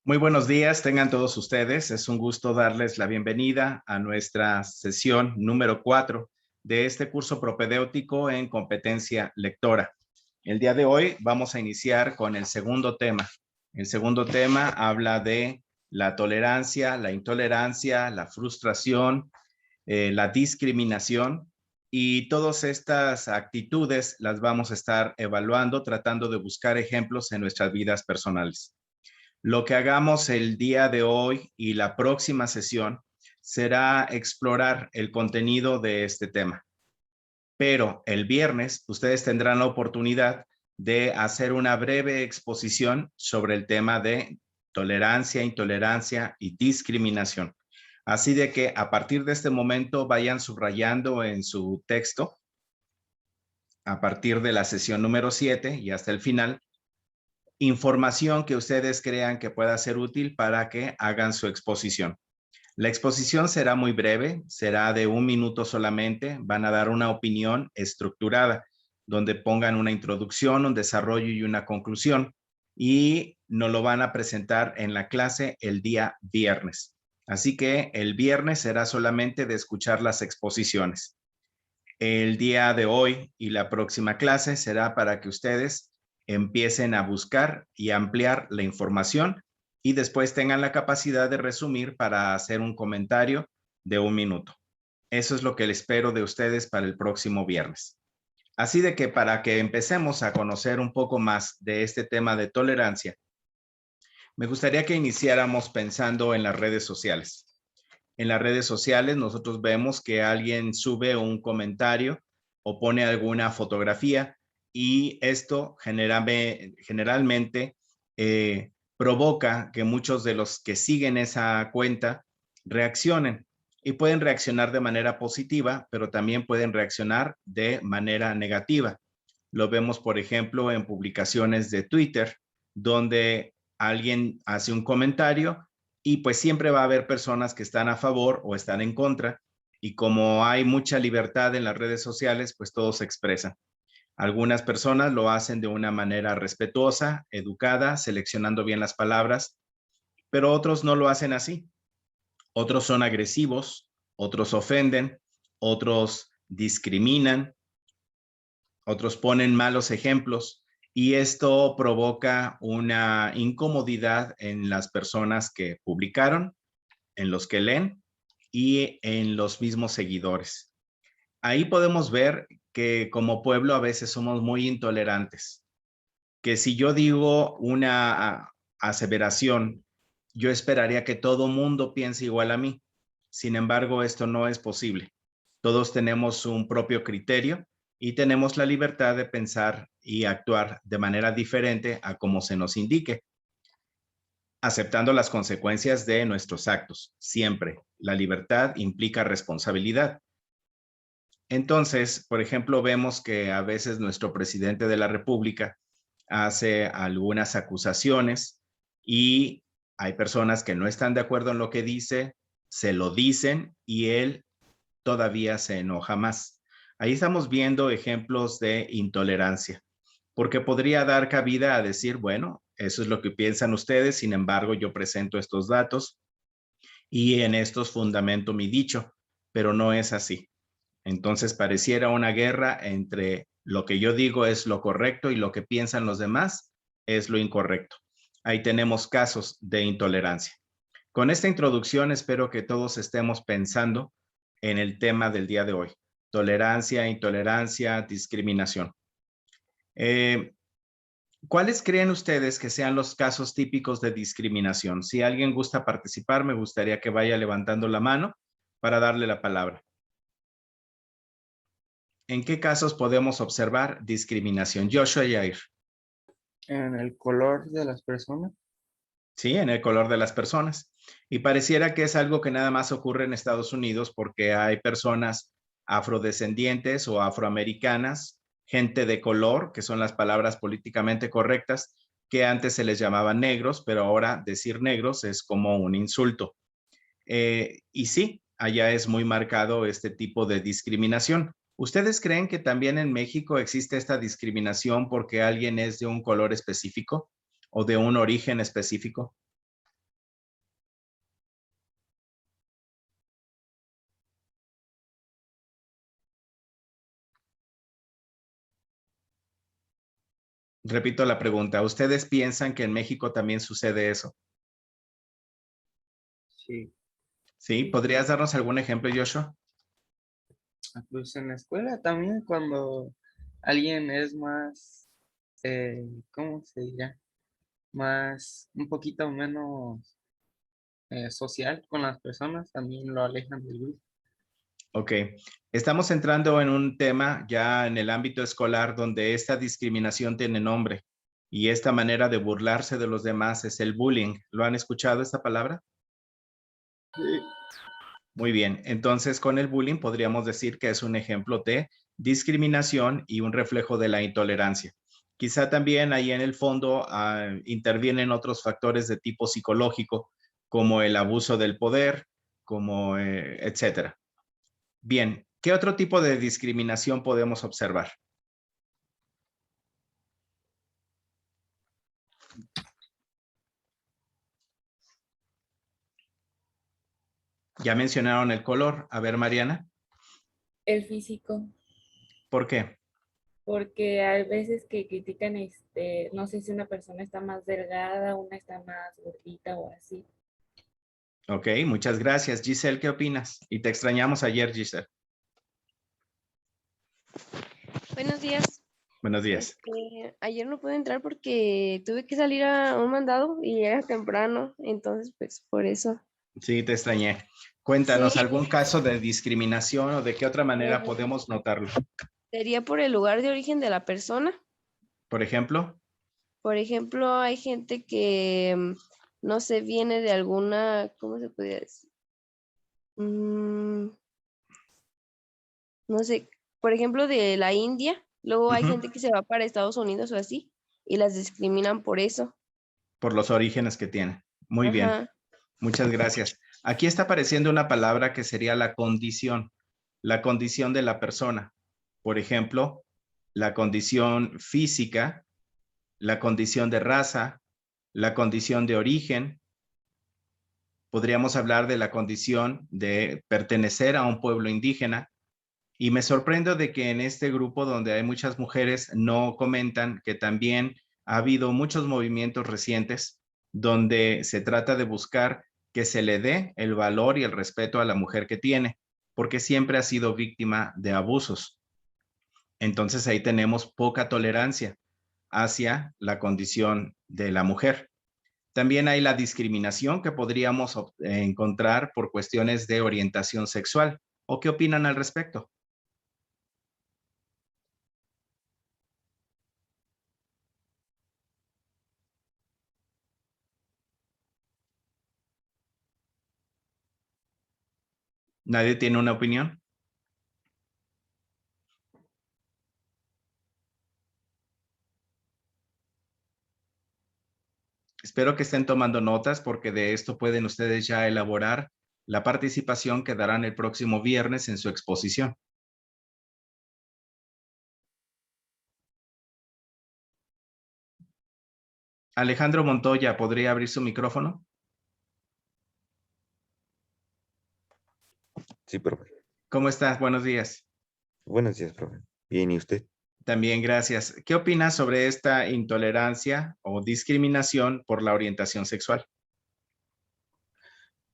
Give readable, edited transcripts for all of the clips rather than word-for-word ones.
Muy buenos días, tengan todos ustedes. Es un gusto darles la bienvenida a nuestra sesión número 4 de este curso propedéutico en competencia lectora. El día de hoy vamos a iniciar con el segundo tema. El segundo tema habla de la tolerancia, la intolerancia, la frustración, la discriminación, y todas estas actitudes las vamos a estar evaluando, tratando de buscar ejemplos en nuestras vidas personales. Lo que hagamos el día de hoy y la próxima sesión será explorar el contenido de este tema. Pero el viernes ustedes tendrán la oportunidad de hacer una breve exposición sobre el tema de tolerancia, intolerancia y discriminación. Así de que a partir de este momento vayan subrayando en su texto, a partir de la sesión número 7 y hasta el final, información que ustedes crean que pueda ser útil para que hagan su exposición. La exposición será muy breve, será de 1 minuto solamente. Van a dar una opinión estructurada, donde pongan una introducción, un desarrollo y una conclusión, y nos lo van a presentar en la clase el día viernes. Así que el viernes será solamente de escuchar las exposiciones. El día de hoy y la próxima clase será para que ustedes empiecen a buscar y ampliar la información y después tengan la capacidad de resumir para hacer un comentario de 1 minuto. Eso es lo que les espero de ustedes para el próximo viernes. Así de que para que empecemos a conocer un poco más de este tema de tolerancia, me gustaría que iniciáramos pensando en las redes sociales. En las redes sociales nosotros vemos que alguien sube un comentario o pone alguna fotografía, y esto generalmente provoca que muchos de los que siguen esa cuenta reaccionen, y pueden reaccionar de manera positiva, pero también pueden reaccionar de manera negativa. Lo vemos, por ejemplo, en publicaciones de Twitter, donde alguien hace un comentario y pues siempre va a haber personas que están a favor o están en contra, y como hay mucha libertad en las redes sociales, pues todo se expresa. Algunas personas lo hacen de una manera respetuosa, educada, seleccionando bien las palabras, pero otros no lo hacen así. Otros son agresivos, otros ofenden, otros discriminan, otros ponen malos ejemplos, y esto provoca una incomodidad en las personas que publicaron, en los que leen y en los mismos seguidores. Ahí podemos ver que como pueblo a veces somos muy intolerantes, que si yo digo una aseveración, yo esperaría que todo mundo piense igual a mí. Sin embargo, esto no es posible. Todos tenemos un propio criterio y tenemos la libertad de pensar y actuar de manera diferente a como se nos indique, aceptando las consecuencias de nuestros actos. Siempre, la libertad implica responsabilidad. Entonces, por ejemplo, vemos que a veces nuestro presidente de la República hace algunas acusaciones, y hay personas que no están de acuerdo en lo que dice, se lo dicen y él todavía se enoja más. Ahí estamos viendo ejemplos de intolerancia, porque podría dar cabida a decir, bueno, eso es lo que piensan ustedes, sin embargo, yo presento estos datos y en estos fundamento mi dicho, pero no es así. Entonces pareciera una guerra entre lo que yo digo es lo correcto y lo que piensan los demás es lo incorrecto. Ahí tenemos casos de intolerancia. Con esta introducción espero que todos estemos pensando en el tema del día de hoy: tolerancia, intolerancia, discriminación. Eh, ¿Cuáles creen ustedes que sean los casos típicos de discriminación? Si alguien gusta participar, me gustaría que vaya levantando la mano para darle la palabra. ¿En qué casos podemos observar discriminación? Joshua Yair. En el color de las personas. Sí, en el color de las personas. Y pareciera que es algo que nada más ocurre en Estados Unidos, porque hay personas afrodescendientes o afroamericanas, gente de color, que son las palabras políticamente correctas, que antes se les llamaba negros, pero ahora decir negros es como un insulto. Y sí, allá es muy marcado este tipo de discriminación. ¿Ustedes creen que también en México existe esta discriminación porque alguien es de un color específico o de un origen específico? repito la pregunta. ¿Ustedes piensan que en México también sucede eso? Sí. ¿Sí? ¿Podrías darnos algún ejemplo, Joshua? Pues en la escuela también cuando alguien es más, ¿cómo se dirá? Más, un poquito menos social con las personas, también lo alejan del grupo. Ok. Estamos entrando en un tema ya en el ámbito escolar donde esta discriminación tiene nombre y esta manera de burlarse de los demás es el bullying. ¿Lo han escuchado esta palabra? Sí. Muy bien. Entonces, con el bullying podríamos decir que es un ejemplo de discriminación y un reflejo de la intolerancia. Quizá también ahí en el fondo intervienen otros factores de tipo psicológico, como el abuso del poder, como etcétera. Bien, ¿qué otro tipo de discriminación podemos observar? Ya mencionaron el color. A ver, Mariana, El físico, ¿por qué? porque hay veces que critican, no sé si una persona está más delgada, una está más gordita o así. Ok, muchas gracias. Giselle, ¿qué opinas? Y te extrañamos ayer, Giselle. Buenos días. Buenos días. Ayer no pude entrar porque tuve que salir a un mandado y era temprano, entonces pues por eso. Sí, te extrañé. Sí, Cuéntanos algún caso de discriminación o de qué otra manera eh, podemos notarlo. sería por el lugar de origen de la persona. Por ejemplo, Por ejemplo, hay gente que no se viene de alguna, ¿cómo se podría decir? Mm, no sé, por ejemplo, de la India. Luego hay ujú, gente que se va para Estados Unidos o así y las discriminan por eso. por los orígenes que tiene. Muy bien, Ajá. muchas gracias. Aquí está apareciendo una palabra que sería la condición de la persona. Por ejemplo, la condición física, la condición de raza, la condición de origen. Podríamos hablar de la condición de pertenecer a un pueblo indígena. Y me sorprendo de que en este grupo donde hay muchas mujeres no comentan que también ha habido muchos movimientos recientes donde se trata de buscar que se le dé el valor y el respeto a la mujer que tiene, porque siempre ha sido víctima de abusos. Entonces ahí tenemos poca tolerancia hacia la condición de la mujer. También hay la discriminación que podríamos encontrar por cuestiones de orientación sexual. ¿O qué opinan al respecto? ¿Nadie tiene una opinión? Espero que estén tomando notas porque de esto pueden ustedes ya elaborar la participación que darán el próximo viernes en su exposición. Alejandro Montoya, ¿podría abrir su micrófono? Sí, profe. ¿Cómo estás? Buenos días. Buenos días, profe. Bien, ¿y usted? También gracias. ¿Qué opinas sobre esta intolerancia o discriminación por la orientación sexual?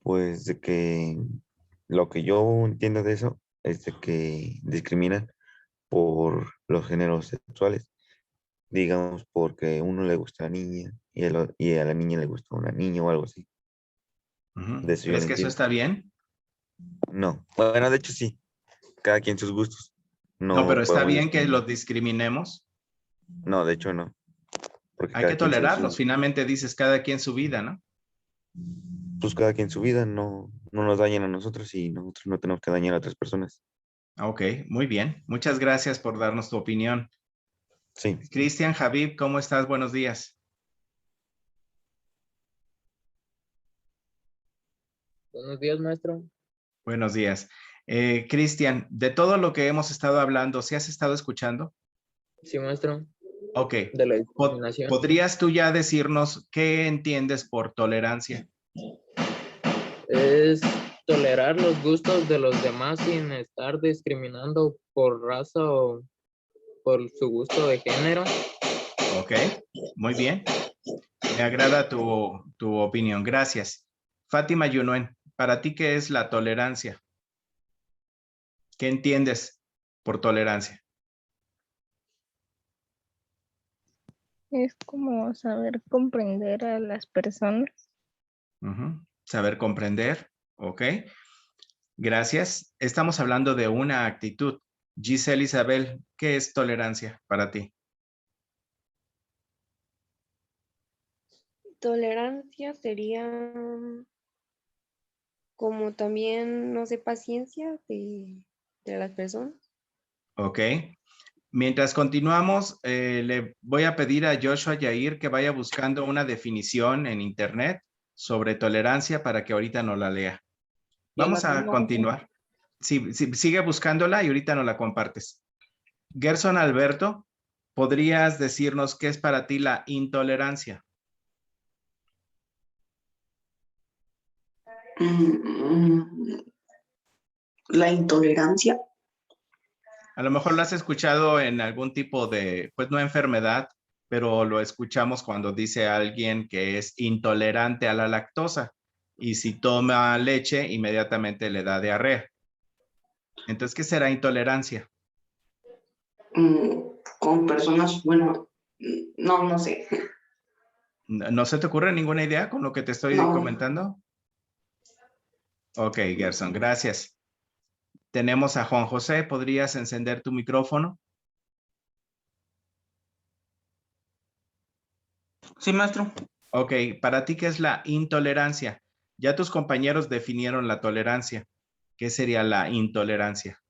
Pues de que lo que yo entiendo de eso es de que discriminan por los géneros sexuales. Digamos, porque a uno le gusta a la niña y a la niña le gusta una niña o algo así. De eso yo ¿Crees no que eso entiendo. está bien? No, bueno, de hecho sí, cada quien sus gustos. No, pero No está podemos bien que discriminar. los discriminemos. No, de hecho no, porque Hay que cada quien sabe tolerarlos. su, Finalmente dices cada quien su vida, ¿no? pues cada quien su vida, no nos dañan a nosotros y nosotros no tenemos que dañar a otras personas. Ok, muy bien. Muchas gracias por darnos tu opinión. Sí. Cristian Javib, ¿cómo estás? Buenos días. Buenos días, maestro. Buenos días. Cristian, de todo lo que hemos estado hablando, ¿sí has estado escuchando? Sí, maestro. Ok. De la discriminación. ¿Podrías tú ya decirnos qué entiendes por tolerancia? Es tolerar los gustos de los demás sin estar discriminando por raza o por su gusto de género. Ok, muy bien. Me agrada tu opinión. Gracias. Fátima Yunuen, ¿para ti qué es la tolerancia? ¿Qué entiendes por tolerancia? Es como saber comprender a las personas. Ujú. Saber comprender. Ok. Gracias. Estamos hablando de una actitud. Giselle Isabel, ¿qué es tolerancia para ti? Tolerancia sería como también, no sé, paciencia de las personas. Ok. Mientras continuamos, le voy a pedir a Joshua Yair que vaya buscando una definición en internet sobre tolerancia para que ahorita no la lea. Ya la Vamos a tengo, maestro. continuar. Sí, sí, sigue buscándola y ahorita no la compartes. Gerson Alberto, ¿podrías decirnos qué es para ti la intolerancia? La intolerancia. A lo mejor lo has escuchado en algún tipo de, pues no enfermedad, pero lo escuchamos cuando dice alguien que es intolerante a la lactosa y si toma leche, inmediatamente le da diarrea. Entonces, ¿qué será intolerancia? Con personas, bueno, no sé. ¿No se te ocurre ninguna idea con lo que te estoy No. comentando? Ok, Gerson, gracias. Tenemos a Juan José. ¿Podrías encender tu micrófono? Sí, maestro. Ok, para ti, ¿qué es la intolerancia? Ya tus compañeros definieron la tolerancia. ¿Qué sería la intolerancia?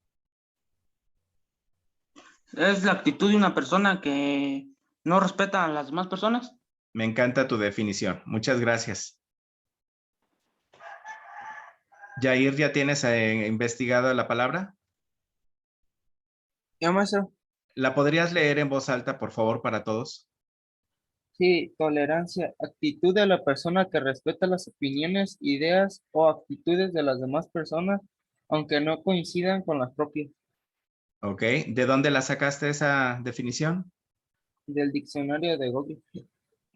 Es la actitud de una persona que no respeta a las demás personas. Me encanta tu definición. Muchas gracias. Jair, ¿ya tienes investigado la palabra? Ya, maestro. ¿La podrías leer en voz alta, por favor, para todos? Sí, tolerancia, actitud de la persona que respeta las opiniones, ideas o actitudes de las demás personas, aunque no coincidan con las propias. Ok, ¿de dónde la sacaste esa definición? Del diccionario de Google.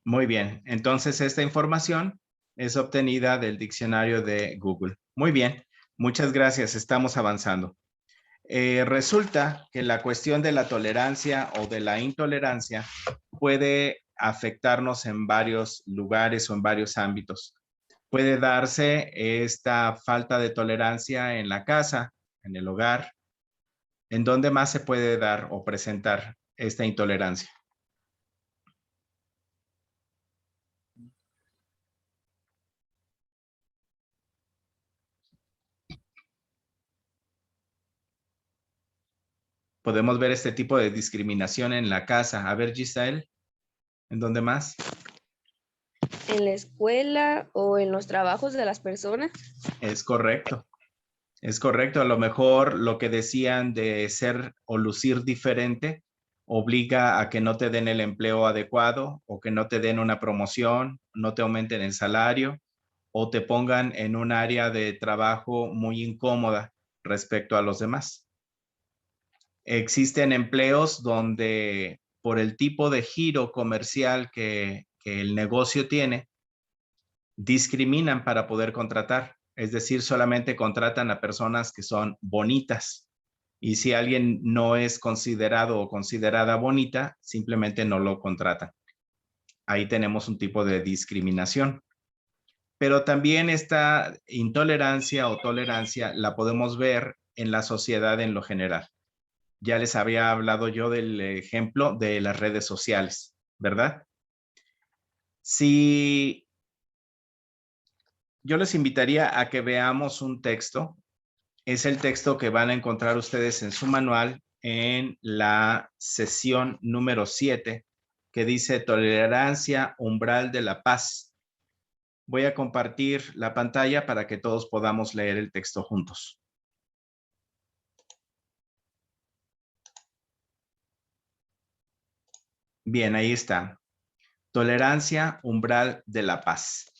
Muy bien, entonces esta información es obtenida del diccionario de Google. Muy bien, muchas gracias, estamos avanzando. Resulta que la cuestión de la tolerancia o de la intolerancia puede afectarnos en varios lugares o en varios ámbitos. Puede darse esta falta de tolerancia en la casa, en el hogar. ¿En dónde más se puede dar o presentar esta intolerancia? Podemos ver este tipo de discriminación en la casa. A ver, Giselle, ¿en dónde más? En la escuela o en los trabajos de las personas. Es correcto. Es correcto. A lo mejor lo que decían de ser o lucir diferente obliga a que no te den el empleo adecuado o que no te den una promoción, no te aumenten el salario o te pongan en un área de trabajo muy incómoda respecto a los demás. Existen empleos donde por el tipo de giro comercial que el negocio tiene, discriminan para poder contratar. Es decir, solamente contratan a personas que son bonitas. Y si alguien no es considerado o considerada bonita, simplemente no lo contratan. Ahí tenemos un tipo de discriminación. Pero también esta intolerancia o tolerancia la podemos ver en la sociedad en lo general. Ya les había hablado yo del ejemplo de las redes sociales, ¿verdad? Si yo les invitaría a que veamos un texto, es el texto que van a encontrar ustedes en su manual en la sesión número 7, que dice tolerancia, umbral de la paz. Voy a compartir la pantalla para que todos podamos leer el texto juntos. Bien, ahí está. Tolerancia, umbral de la paz.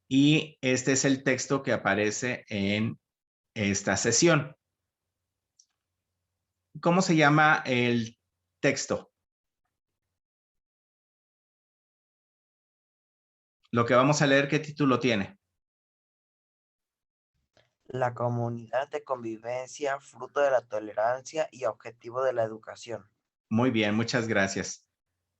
Y este es el texto que aparece en esta sesión. ¿Cómo se llama el texto? Lo que vamos a leer, ¿qué título tiene? La comunidad de convivencia, fruto de la tolerancia y objetivo de la educación. Muy bien, muchas gracias.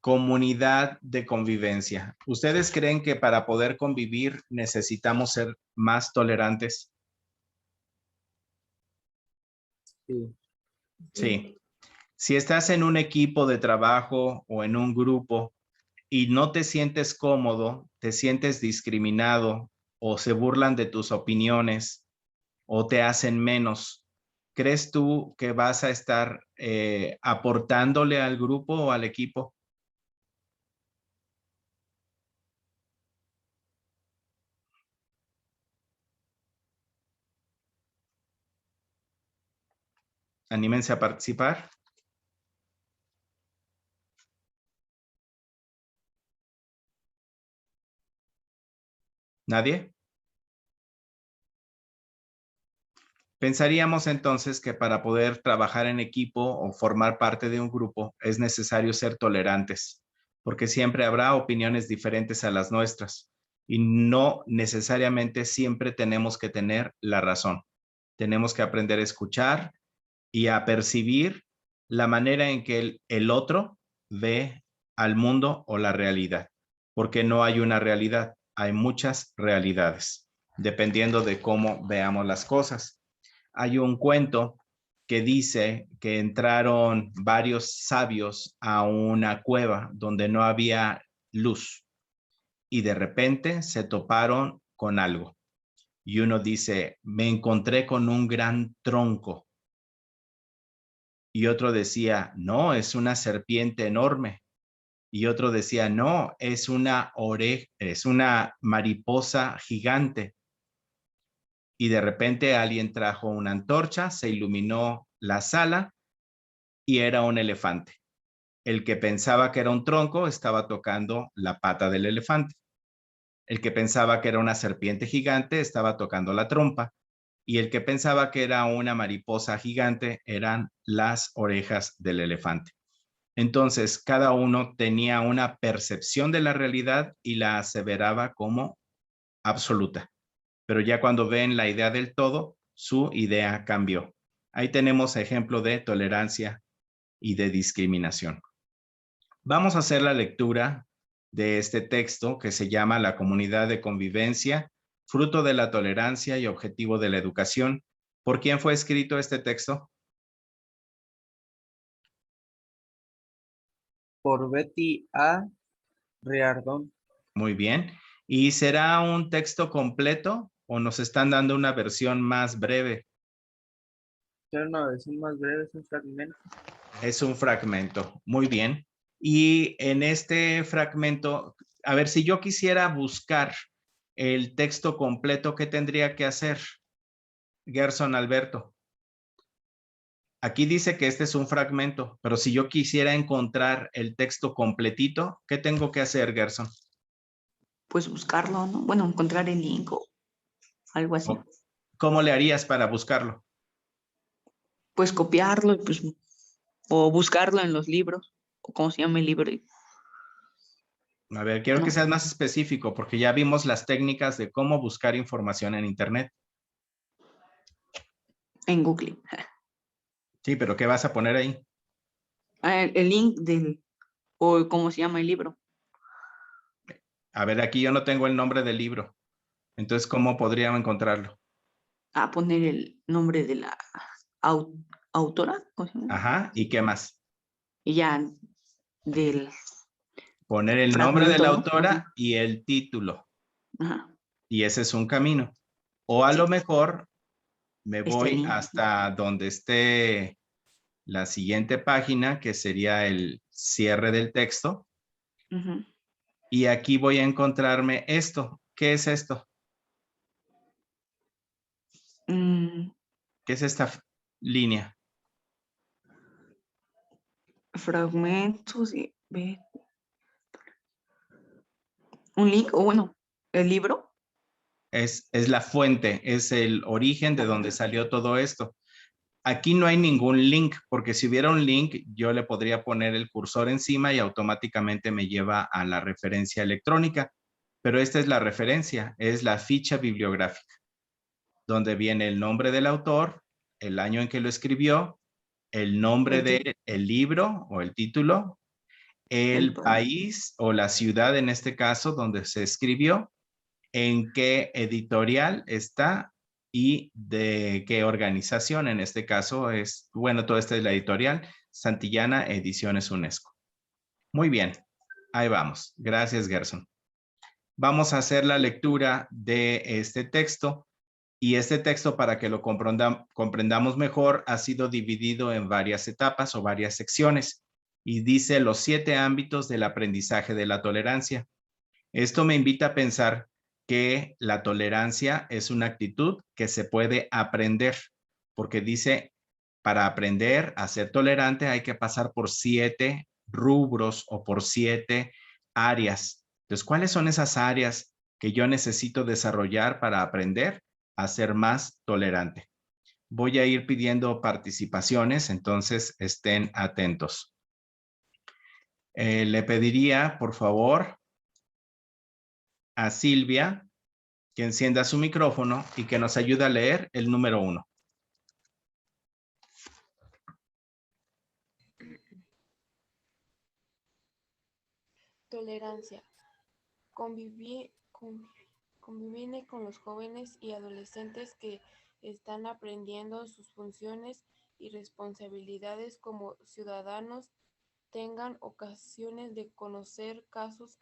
Comunidad de convivencia. ¿Ustedes creen que para poder convivir necesitamos ser más tolerantes? Sí. Sí. Si estás en un equipo de trabajo o en un grupo y no te sientes cómodo, te sientes discriminado o se burlan de tus opiniones o te hacen menos, ¿crees tú que vas a estar aportándole al grupo o al equipo? Anímense a participar. ¿Nadie? Pensaríamos entonces que para poder trabajar en equipo o formar parte de un grupo es necesario ser tolerantes, porque siempre habrá opiniones diferentes a las nuestras y no necesariamente siempre tenemos que tener la razón. Tenemos que aprender a escuchar y a percibir la manera en que el otro ve al mundo o la realidad, porque no hay una realidad, hay muchas realidades, dependiendo de cómo veamos las cosas. Hay un cuento que dice que entraron varios sabios a una cueva donde no había luz y de repente se toparon con algo. Y uno dice, me encontré con un gran tronco. Y otro decía, no, es una serpiente enorme. Y otro decía, no, es una mariposa gigante. Y de repente alguien trajo una antorcha, se iluminó la sala y era un elefante. El que pensaba que era un tronco estaba tocando la pata del elefante. El que pensaba que era una serpiente gigante estaba tocando la trompa. Y el que pensaba que era una mariposa gigante eran las orejas del elefante. Entonces, cada uno tenía una percepción de la realidad y la aseveraba como absoluta. Pero ya cuando ven la idea del todo, su idea cambió. Ahí tenemos ejemplo de tolerancia y de discriminación. Vamos a hacer la lectura de este texto que se llama La comunidad de convivencia, fruto de la tolerancia y objetivo de la educación. ¿Por quién fue escrito este texto? Por Betty A. Riardón. Muy bien. ¿Y será un texto completo o nos están dando una versión más breve? Era una versión más breve, es un fragmento. Es un fragmento. Muy bien. Y en este fragmento, a ver, si yo quisiera buscar el texto completo, ¿qué tendría que hacer? Gerson Alberto. Aquí dice que este es un fragmento, pero si yo quisiera encontrar el texto completito, ¿qué tengo que hacer, Gerson? Pues buscarlo, ¿no? Bueno, encontrar el link o algo así. ¿Cómo le harías para buscarlo? Pues copiarlo, pues, o buscarlo en los libros, o cómo se llama el libro. A ver, quiero que No. seas más específico, porque ya vimos las técnicas de cómo buscar información en Internet. En Google. Sí, pero ¿qué vas a poner ahí? El link del, o cómo se llama el libro. A ver, aquí yo no tengo el nombre del libro. Entonces, ¿cómo podríamos encontrarlo? A poner el nombre de la autora. ¿Cómo se llama? Ajá, ¿y qué más? Y ya del Poner el nombre de fragmento, la ¿no? autora Ajá. y el título. Ajá. Y ese es un camino. O a Sí. lo mejor me Este voy link. hasta donde esté la siguiente página, que sería el cierre del texto. Ujú. Y aquí voy a encontrarme esto. ¿Qué es esto? Mm, ¿Qué es esta línea? fragmentos y ve. Un link, o bueno, el libro. Es la fuente, es el origen de donde salió todo esto. Aquí no hay ningún link, porque si hubiera un link, yo le podría poner el cursor encima y automáticamente me lleva a la referencia electrónica. pero esta es la referencia, es la ficha bibliográfica, donde viene el nombre del autor, el año en que lo escribió, el nombre del libro o el título, el país o la ciudad en este caso donde se escribió, en qué editorial está y de qué organización. En este caso es, bueno, toda esta es la editorial Santillana Ediciones UNESCO. Muy bien, ahí vamos. Gracias, Gerson. Vamos a hacer la lectura de este texto. Y este texto, para que lo comprendamos mejor, ha sido dividido en varias etapas o varias secciones y dice los 7 ámbitos del aprendizaje de la tolerancia. Esto me invita a pensar que la tolerancia es una actitud que se puede aprender, porque dice, para aprender a ser tolerante hay que pasar por 7 rubros o por 7 áreas. Entonces, ¿cuáles son esas áreas que yo necesito desarrollar para aprender a ser más tolerante? Voy a ir pidiendo participaciones, entonces estén atentos. Le pediría, por favor, a Silvia que encienda su micrófono y que nos ayude a leer el número 1. Tolerancia. Convivir con los jóvenes y adolescentes que están aprendiendo sus funciones y responsabilidades como ciudadanos, tengan ocasiones de conocer casos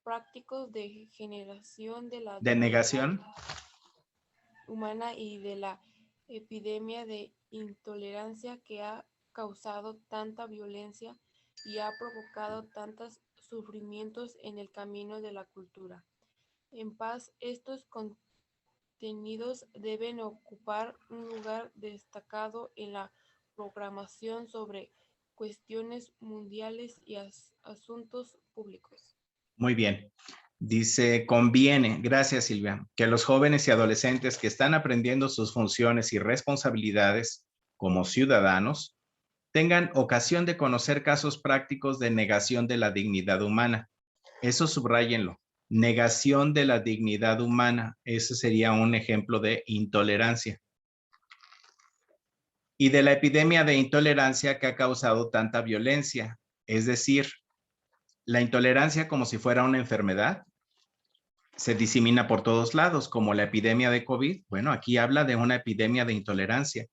prácticos de generación de la ¿Denegación? humana y de la epidemia de intolerancia que ha causado tanta violencia y ha provocado tantos sufrimientos en el camino de la cultura. En paz, estos contenidos deben ocupar un lugar destacado en la programación sobre cuestiones mundiales y asuntos públicos. Muy bien. Dice, conviene, gracias Silvia, que los jóvenes y adolescentes que están aprendiendo sus funciones y responsabilidades como ciudadanos tengan ocasión de conocer casos prácticos de negación de la dignidad humana. Eso subráyenlo. Negación de la dignidad humana. Ese sería un ejemplo de intolerancia. Y de la epidemia de intolerancia que ha causado tanta violencia. Es decir, la intolerancia como si fuera una enfermedad se disemina por todos lados, como la epidemia de COVID. Bueno, aquí habla de una epidemia de intolerancia,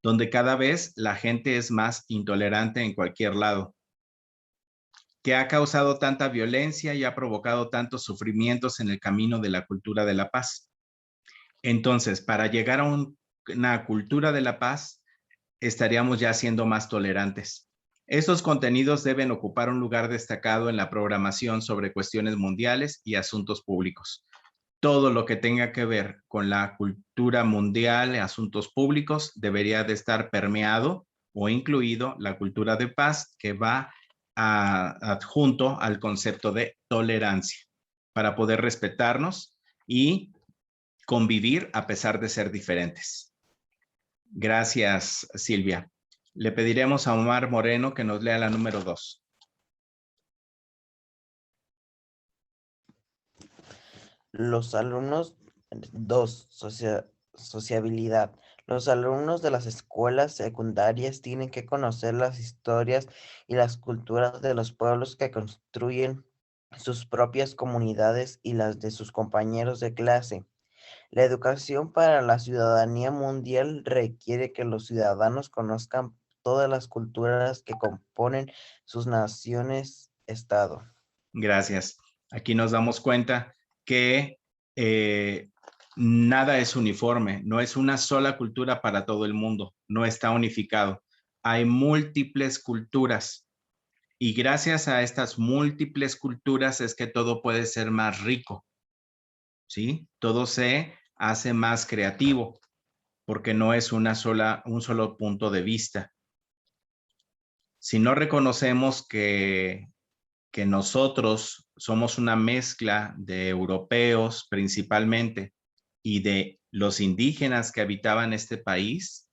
donde cada vez la gente es más intolerante en cualquier lado, que ha causado tanta violencia y ha provocado tantos sufrimientos en el camino de la cultura de la paz. Entonces, para llegar a una cultura de la paz, estaríamos ya siendo más tolerantes. Estos contenidos deben ocupar un lugar destacado en la programación sobre cuestiones mundiales y asuntos públicos. Todo lo que tenga que ver con la cultura mundial y asuntos públicos debería de estar permeado o incluido la cultura de paz que va adjunto al concepto de tolerancia para poder respetarnos y convivir a pesar de ser diferentes. Gracias, Silvia. Le pediremos a Omar Moreno que nos lea la número 2. Los alumnos, 2, sociabilidad. Los alumnos de las escuelas secundarias tienen que conocer las historias y las culturas de los pueblos que construyen sus propias comunidades y las de sus compañeros de clase. La educación para la ciudadanía mundial requiere que los ciudadanos conozcan todas las culturas que componen sus naciones-estado. Gracias. Aquí nos damos cuenta que nada es uniforme, no es una sola cultura para todo el mundo, no está unificado. Hay múltiples culturas y gracias a estas múltiples culturas es que todo puede ser más rico, ¿sí? Todo se hace más creativo porque no es un solo punto de vista. Si no reconocemos que nosotros somos una mezcla de europeos principalmente y de los indígenas que habitaban este país,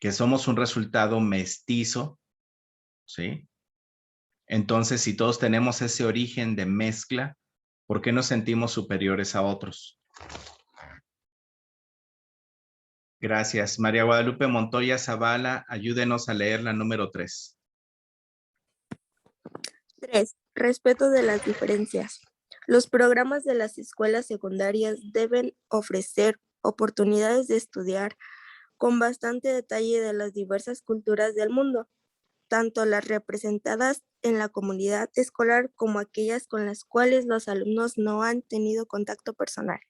que somos un resultado mestizo, ¿sí? Entonces, si todos tenemos ese origen de mezcla, ¿Por qué nos sentimos superiores a otros? Gracias. María Guadalupe Montoya Zavala, ayúdenos a leer la número 3. 3. Respeto de las diferencias. Los programas de las escuelas secundarias deben ofrecer oportunidades de estudiar con bastante detalle de las diversas culturas del mundo, tanto las representadas en la comunidad escolar como aquellas con las cuales los alumnos no han tenido contacto personal.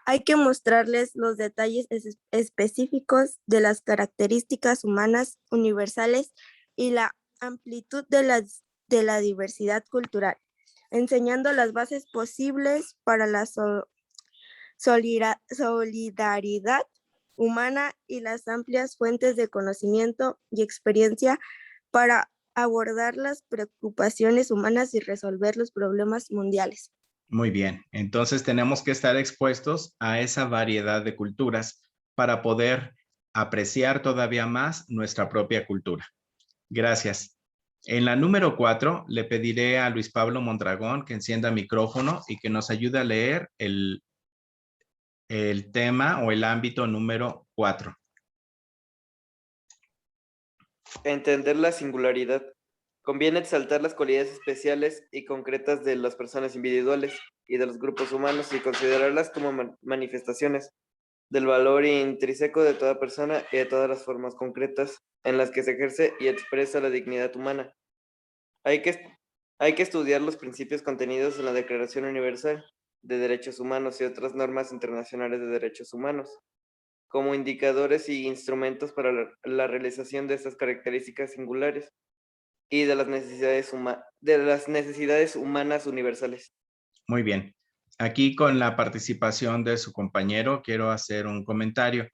Hay que mostrarles los detalles específicos de las características humanas universales y la amplitud de la diversidad cultural, enseñando las bases posibles para la solidaridad humana y las amplias fuentes de conocimiento y experiencia para abordar las preocupaciones humanas y resolver los problemas mundiales. Muy bien, entonces tenemos que estar expuestos a esa variedad de culturas para poder apreciar todavía más nuestra propia cultura. Gracias. En la número 4, le pediré a Luis Pablo Mondragón que encienda micrófono y que nos ayude a leer el tema o el ámbito número 4. Entender la singularidad. Conviene exaltar las cualidades especiales y concretas de las personas individuales y de los grupos humanos y considerarlas como manifestaciones del valor intrínseco de toda persona y de todas las formas concretas en las que se ejerce y expresa la dignidad humana. Hay que estudiar los principios contenidos en la Declaración Universal de Derechos Humanos y otras normas internacionales de derechos humanos, como indicadores y instrumentos para la realización de estas características singulares y de las necesidades humanas universales. Muy bien. Aquí con la participación de su compañero quiero hacer un comentario.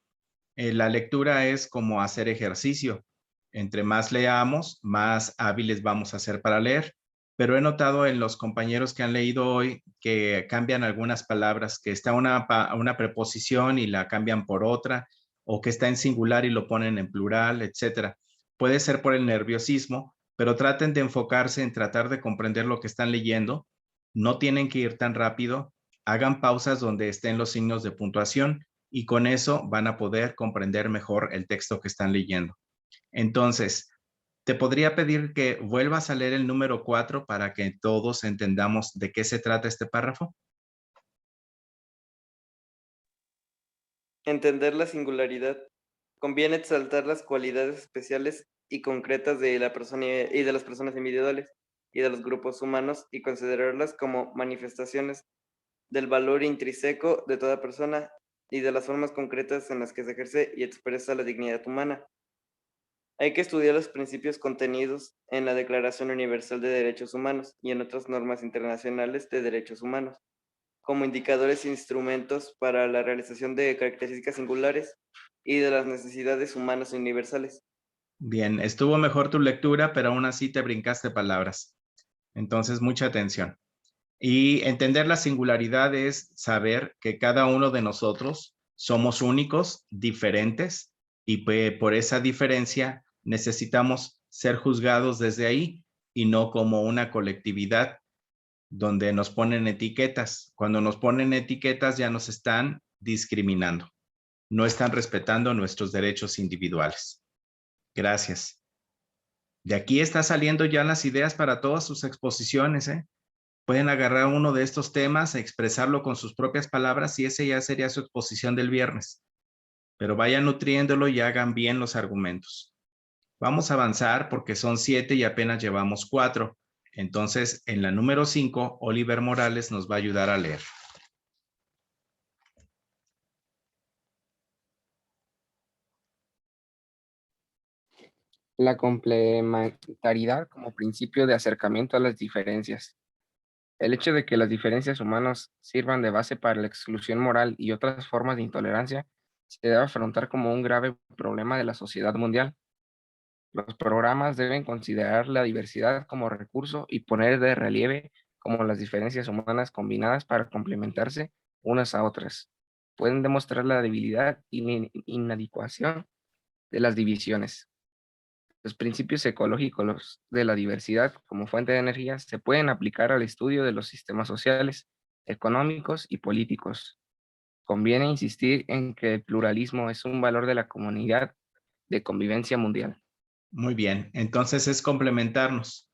La lectura es como hacer ejercicio. Entre más leamos, más hábiles vamos a ser para leer. Pero he notado en los compañeros que han leído hoy que cambian algunas palabras, que está una preposición y la cambian por otra, o que está en singular y lo ponen en plural, etcétera. Puede ser por el nerviosismo, pero traten de enfocarse en tratar de comprender lo que están leyendo. No tienen que ir tan rápido. Hagan pausas donde estén los signos de puntuación y con eso van a poder comprender mejor el texto que están leyendo. Entonces, te podría pedir que vuelvas a leer el número 4 para que todos entendamos de qué se trata este párrafo. Entender la singularidad. Conviene exaltar las cualidades especiales y concretas de la persona y de las personas individuales y de los grupos humanos y considerarlas como manifestaciones del valor intrínseco de toda persona y de las formas concretas en las que se ejerce y expresa la dignidad humana. Hay que estudiar los principios contenidos en la Declaración Universal de Derechos Humanos y en otras normas internacionales de derechos humanos, como indicadores e instrumentos para la realización de características singulares y de las necesidades humanas universales. Bien, estuvo mejor tu lectura, pero aún así te brincaste palabras. Entonces, mucha atención. Y entender la singularidad es saber que cada uno de nosotros somos únicos, diferentes, y por esa diferencia necesitamos ser juzgados desde ahí y no como una colectividad donde nos ponen etiquetas. Cuando nos ponen etiquetas ya nos están discriminando. No están respetando nuestros derechos individuales. Gracias. De aquí está saliendo ya las ideas para todas sus exposiciones, ¿eh? Pueden agarrar uno de estos temas, expresarlo con sus propias palabras y ese ya sería su exposición del viernes. Pero vayan nutriéndolo y hagan bien los argumentos. Vamos a avanzar porque son 7 y apenas llevamos 4. Entonces, en la número 5, Oliver Morales nos va a ayudar a leer. La complementariedad como principio de acercamiento a las diferencias. El hecho de que las diferencias humanas sirvan de base para la exclusión moral y otras formas de intolerancia se debe afrontar como un grave problema de la sociedad mundial. Los programas deben considerar la diversidad como recurso y poner de relieve cómo las diferencias humanas combinadas para complementarse unas a otras pueden demostrar la debilidad y inadecuación de las divisiones. Los principios ecológicos de la diversidad como fuente de energía se pueden aplicar al estudio de los sistemas sociales económicos y políticos. Conviene insistir en que el pluralismo es un valor de la comunidad de convivencia mundial. Muy bien, entonces es complementarnos.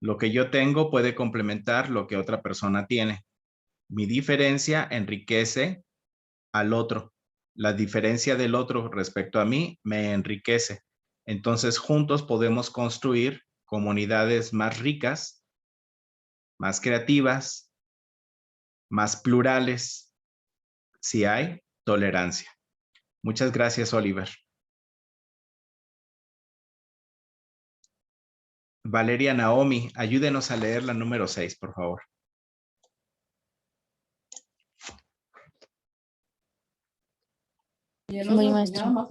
Lo que yo tengo puede complementar lo que otra persona tiene. Mi diferencia enriquece al otro. La diferencia del otro respecto a mí me enriquece. Entonces, juntos podemos construir comunidades más ricas, más creativas, más plurales, si hay tolerancia. Muchas gracias, Oliver. Valeria Naomi, ayúdenos a leer la número 6, por favor. Muy maestro.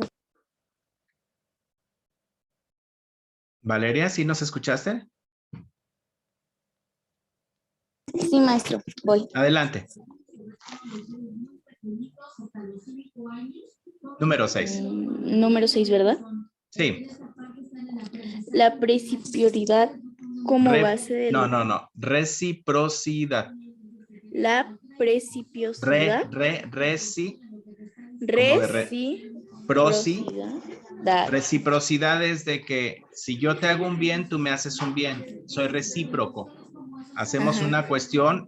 Valeria, ¿sí nos escuchaste? Sí, maestro, voy. Adelante. Número 6. Número 6, ¿verdad? Sí. La precipioridad como base de... No. Reciprocidad. La precipiosidad. Reciprocidad es de que si yo te hago un bien, tú me haces un bien. Soy recíproco. Hacemos una cuestión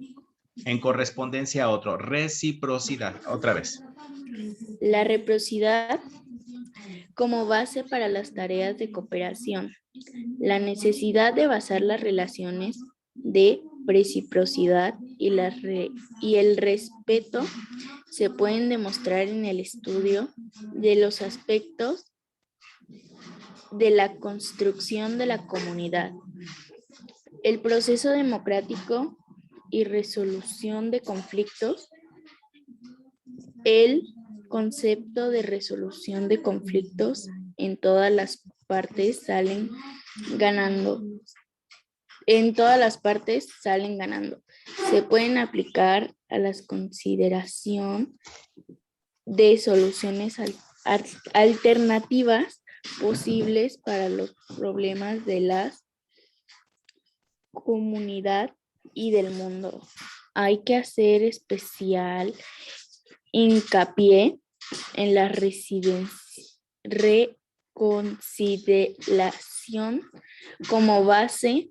en correspondencia a otro. Reciprocidad. Otra vez. La reciprocidad como base para las tareas de cooperación. La necesidad de basar las relaciones de reciprocidad y el respeto se pueden demostrar en el estudio de los aspectos de la construcción de la comunidad. El proceso democrático y resolución de conflictos. El concepto de resolución de conflictos en todas las partes salen ganando. Se pueden aplicar a la consideración de soluciones alternativas posibles para los problemas de la comunidad y del mundo. Hay que hacer especial hincapié en la reconciliación como base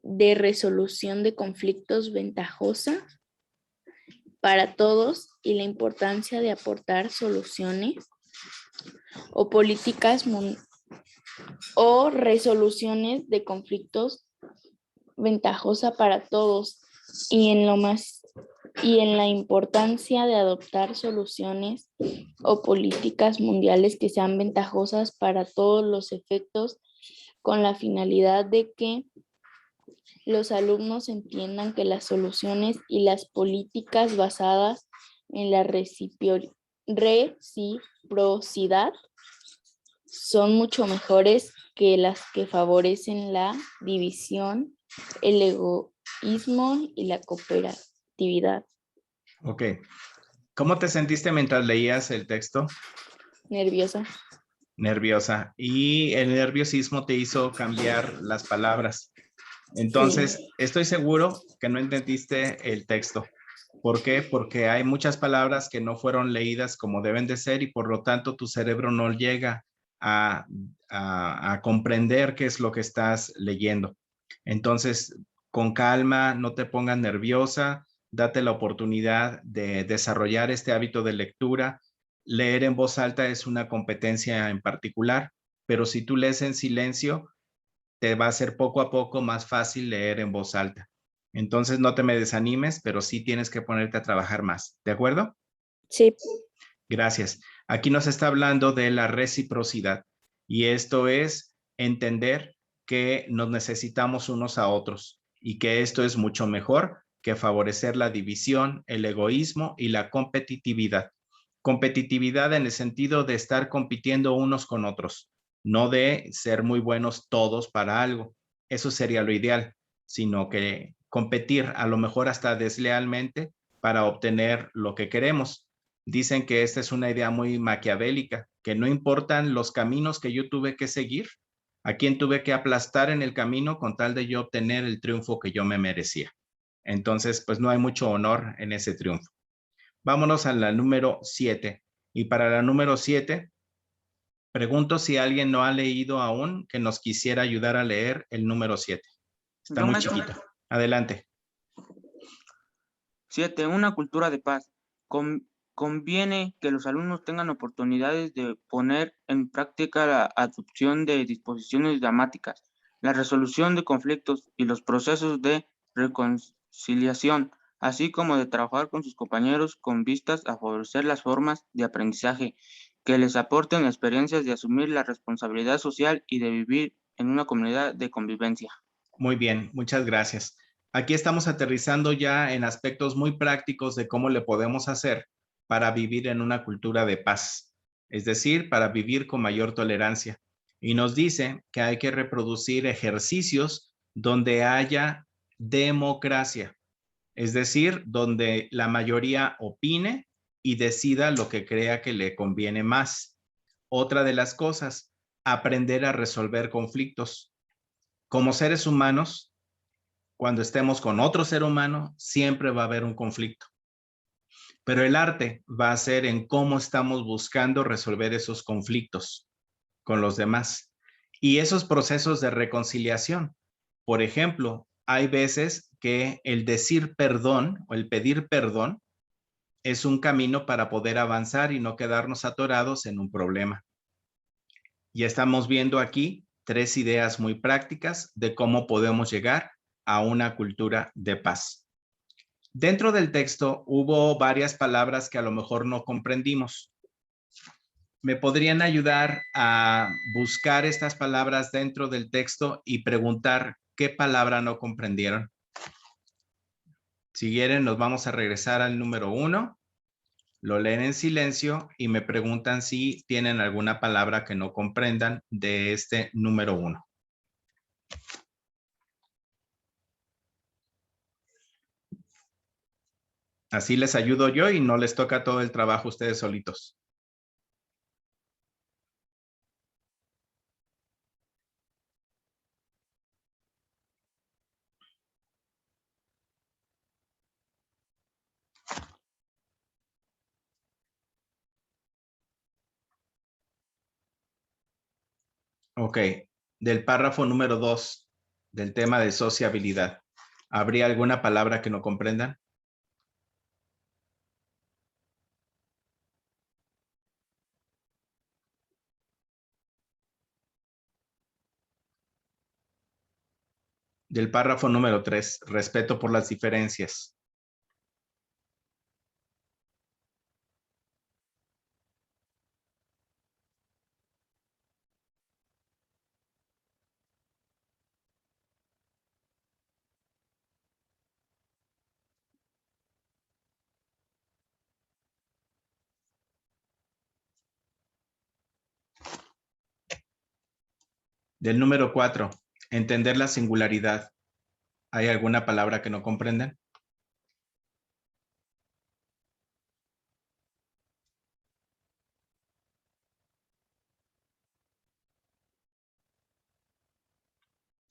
de resolución de conflictos ventajosa para todos y la importancia de aportar soluciones o políticas o resoluciones de conflictos ventajosa para todos y en la importancia de adoptar soluciones o políticas mundiales que sean ventajosas para todos los efectos con la finalidad de que los alumnos entiendan que las soluciones y las políticas basadas en la reciprocidad son mucho mejores que las que favorecen la división, el egoísmo y la cooperatividad. Ok. ¿Cómo te sentiste mientras leías el texto? Nerviosa. Nerviosa. Y el nerviosismo te hizo cambiar las palabras. Entonces, sí. Estoy seguro que no entendiste el texto. ¿Por qué? Porque hay muchas palabras que no fueron leídas como deben de ser y por lo tanto tu cerebro no llega a comprender qué es lo que estás leyendo. Entonces, con calma, no te pongas nerviosa, date la oportunidad de desarrollar este hábito de lectura. Leer en voz alta es una competencia en particular, pero si tú lees en silencio, te va a ser poco a poco más fácil leer en voz alta. Entonces no te me desanimes, pero sí tienes que ponerte a trabajar más. ¿De acuerdo? Sí. Gracias. Aquí nos está hablando de la reciprocidad y esto es entender que nos necesitamos unos a otros y que esto es mucho mejor que favorecer la división, el egoísmo y la competitividad. Competitividad en el sentido de estar compitiendo unos con otros, no de ser muy buenos todos para algo. Eso sería lo ideal, sino que competir a lo mejor hasta deslealmente para obtener lo que queremos. Dicen que esta es una idea muy maquiavélica, que no importan los caminos que yo tuve que seguir, a quién tuve que aplastar en el camino con tal de yo obtener el triunfo que yo me merecía. Entonces, pues no hay mucho honor en ese triunfo. Vámonos a la número 7. Y para la número 7, pregunto si alguien no ha leído aún que nos quisiera ayudar a leer el número 7. Está Yo, muy maestro. chiquito. Adelante. 7. Una cultura de paz. Conviene que los alumnos tengan oportunidades de poner en práctica la adopción de disposiciones dramáticas, la resolución de conflictos y los procesos de reconciliación, así como de trabajar con sus compañeros con vistas a favorecer las formas de aprendizaje que les aporten experiencias de asumir la responsabilidad social y de vivir en una comunidad de convivencia. Muy bien, muchas gracias. Aquí estamos aterrizando ya en aspectos muy prácticos de cómo le podemos hacer para vivir en una cultura de paz, es decir, para vivir con mayor tolerancia. Y nos dice que hay que reproducir ejercicios donde haya democracia, es decir, donde la mayoría opine y decida lo que crea que le conviene más. Otra de las cosas, aprender a resolver conflictos. Como seres humanos, cuando estemos con otro ser humano, siempre va a haber un conflicto. Pero el arte va a ser en cómo estamos buscando resolver esos conflictos con los demás. Y esos procesos de reconciliación. Por ejemplo, hay veces que el decir perdón o el pedir perdón es un camino para poder avanzar y no quedarnos atorados en un problema. Y estamos viendo aquí 3 ideas muy prácticas de cómo podemos llegar a una cultura de paz. Dentro del texto hubo varias palabras que a lo mejor no comprendimos. ¿Me podrían ayudar a buscar estas palabras dentro del texto y preguntar qué palabra no comprendieron? Si quieren, nos vamos a regresar al número 1, lo leen en silencio y me preguntan si tienen alguna palabra que no comprendan de este número 1. Así les ayudo yo y no les toca todo el trabajo a ustedes solitos. Ok, del párrafo número 2, del tema de sociabilidad. ¿Habría alguna palabra que no comprendan? Del párrafo número 3, respeto por las diferencias. Del número 4, entender la singularidad. ¿Hay alguna palabra que no comprendan?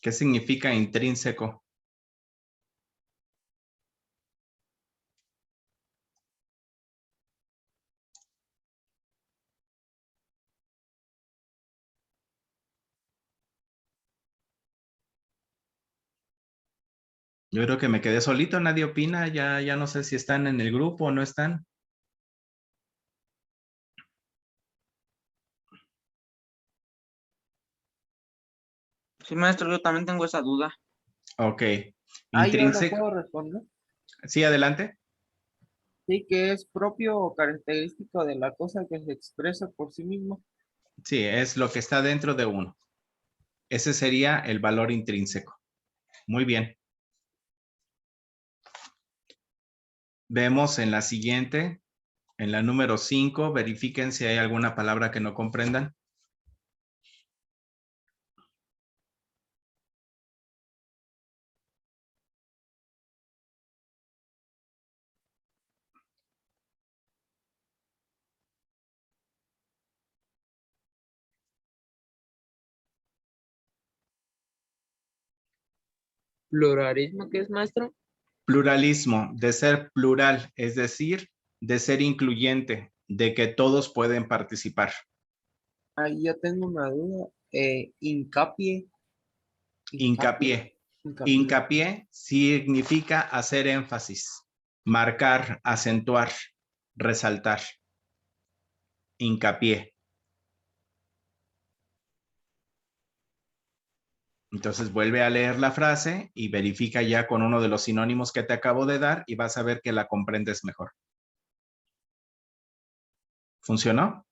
¿Qué significa intrínseco? Yo creo que me quedé solito, nadie opina, ya no sé si están en el grupo o no están. Sí, maestro, yo también tengo esa duda. Ok. Yo lo Intrínseco. puedo responder. Sí, adelante. Sí, que es propio o característico de la cosa que se expresa por sí mismo. Sí, es lo que está dentro de uno. Ese sería el valor intrínseco. Muy bien. Vemos en la siguiente, en la número 5, verifiquen si hay alguna palabra que no comprendan. Pluralismo, ¿qué es, maestro? Pluralismo, de ser plural, es decir, de ser incluyente, de que todos pueden participar. Ahí yo tengo una duda. Hincapié. Hincapié. Hincapié significa hacer énfasis, marcar, acentuar, resaltar. Hincapié. Entonces vuelve a leer la frase y verifica ya con uno de los sinónimos que te acabo de dar y vas a ver que la comprendes mejor. ¿Funcionó?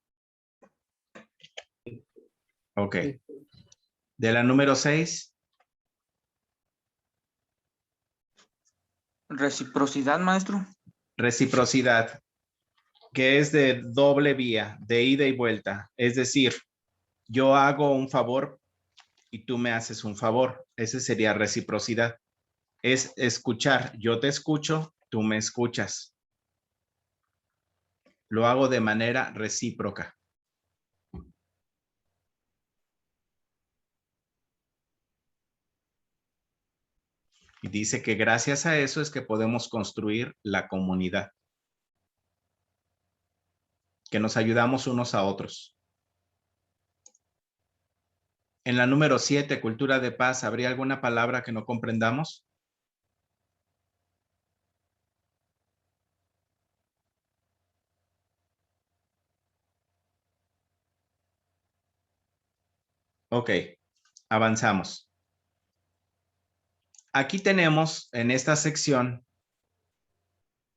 Ok. De la número 6. Reciprocidad, maestro. Reciprocidad, que es de doble vía, de ida y vuelta. Es decir, yo hago un favor y tú me haces un favor. Ese sería reciprocidad. Es escuchar. Yo te escucho, tú me escuchas. Lo hago de manera recíproca. Y dice que gracias a eso es que podemos construir la comunidad. Que nos ayudamos unos a otros. En la número 7, cultura de paz, ¿habría alguna palabra que no comprendamos? Ok, avanzamos. Aquí tenemos en esta sección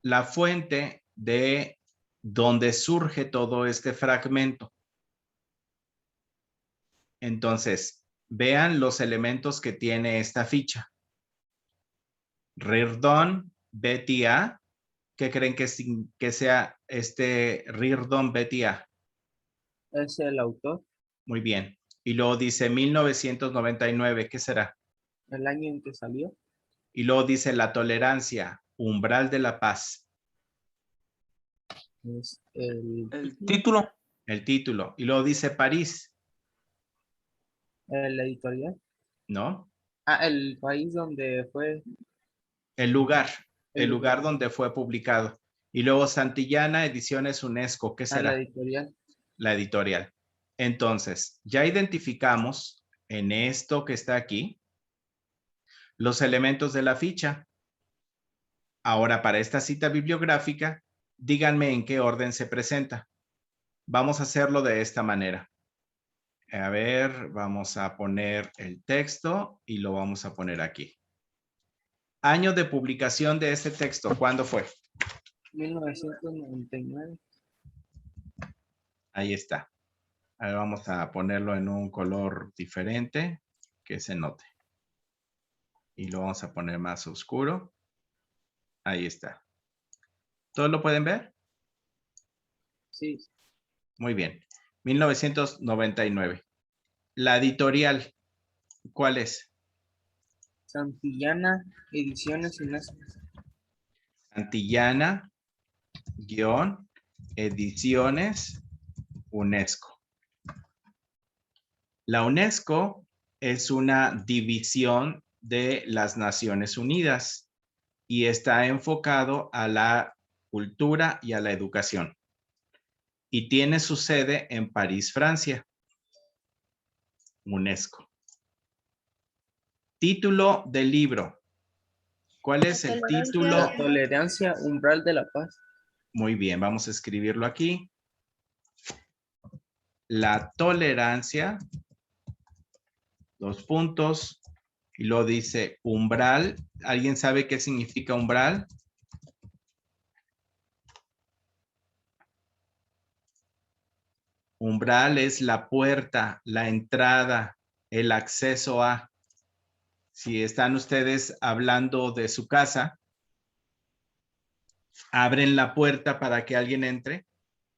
la fuente de donde surge todo este fragmento. Entonces, vean los elementos que tiene esta ficha. Rirdon, Betty A. ¿Qué creen que sea este Rirdon Betty A? Es el autor. Muy bien. Y luego dice 1999. ¿Qué será? El año en que salió. Y luego dice la tolerancia, umbral de la paz. Es el título. El título. Y luego dice París. El editorial. ¿No? Ah, el país donde fue. El lugar. El lugar donde fue publicado. Y luego Santillana, Ediciones UNESCO. ¿Qué será? La editorial. La editorial. Entonces, ya identificamos en esto que está aquí los elementos de la ficha. Ahora, para esta cita bibliográfica, díganme en qué orden se presenta. Vamos a hacerlo de esta manera. A ver, vamos a poner el texto y lo vamos a poner aquí. Año de publicación de este texto, ¿cuándo fue? 1999. Ahí está. Ahora vamos a ponerlo en un color diferente que se note. Y lo vamos a poner más oscuro. Ahí está. ¿Todos lo pueden ver? Sí. Muy bien. 1999. La editorial, ¿cuál es? Santillana, Ediciones UNESCO. Santillana, Ediciones UNESCO. La UNESCO es una división de las Naciones Unidas y está enfocado a la cultura y a la educación. Y tiene su sede en París, Francia. UNESCO. Título del libro. ¿Cuál es el título? La tolerancia, umbral de la paz. Muy bien, vamos a escribirlo aquí. La tolerancia, 2 puntos, y lo dice umbral. ¿Alguien sabe qué significa umbral? Umbral es la puerta, la entrada, el acceso a. Si están ustedes hablando de su casa, abren la puerta para que alguien entre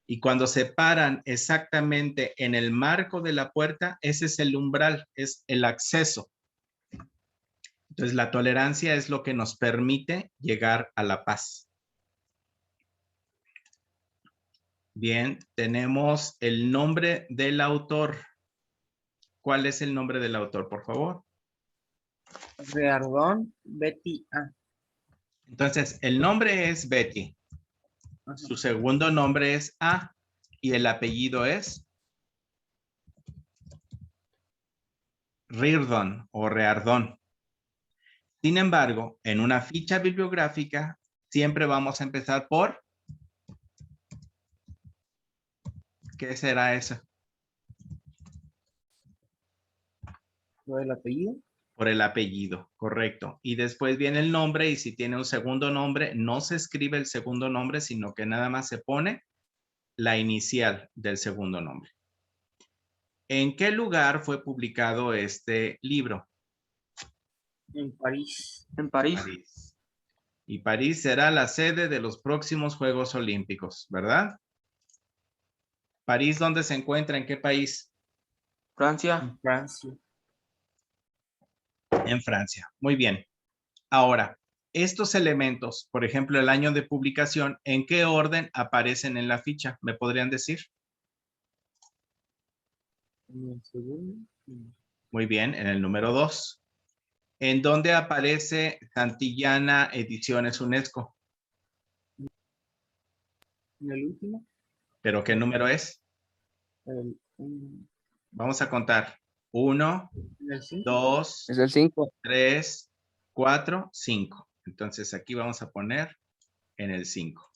y cuando se paran exactamente en el marco de la puerta, ese es el umbral, es el acceso. Entonces, la tolerancia es lo que nos permite llegar a la paz. Bien, tenemos el nombre del autor. ¿Cuál es el nombre del autor, por favor? Rirdon, Betty A. Entonces, el nombre es Betty. Su segundo nombre es A y el apellido es Reardon o Reardon. Sin embargo, en una ficha bibliográfica siempre vamos a empezar por... ¿Qué será eso? ¿Por el apellido? Por el apellido, correcto. Y después viene el nombre y si tiene un segundo nombre, no se escribe el segundo nombre, sino que nada más se pone la inicial del segundo nombre. ¿En qué lugar fue publicado este libro? En París. En París. París. Y París será la sede de los próximos Juegos Olímpicos, ¿verdad? ¿París dónde se encuentra? ¿En qué país? Francia. En Francia. En Francia. Muy bien. Ahora, estos elementos, por ejemplo, el año de publicación, ¿en qué orden aparecen en la ficha? ¿Me podrían decir? En el segundo. Muy bien, en el número 2. ¿En dónde aparece Santillana Ediciones UNESCO? En el último. ¿Pero qué número es? Vamos a contar. 1, 2, Es el 5. 3, 4, 5. Entonces aquí vamos a poner en el 5.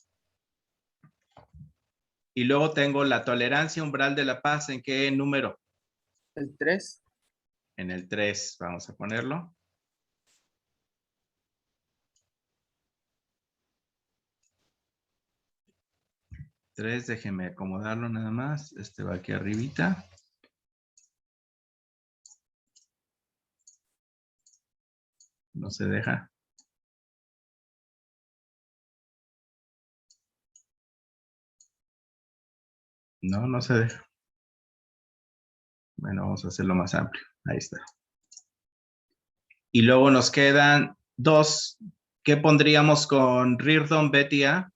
Y luego tengo la tolerancia umbral de la paz. ¿En qué número? El 3. En el 3 vamos a ponerlo. Déjeme acomodarlo nada más. Este va aquí arribita. No se deja. No, no se deja. Bueno, vamos a hacerlo más amplio. Ahí está. Y luego nos quedan 2. ¿Qué pondríamos con Reardon, Betty A?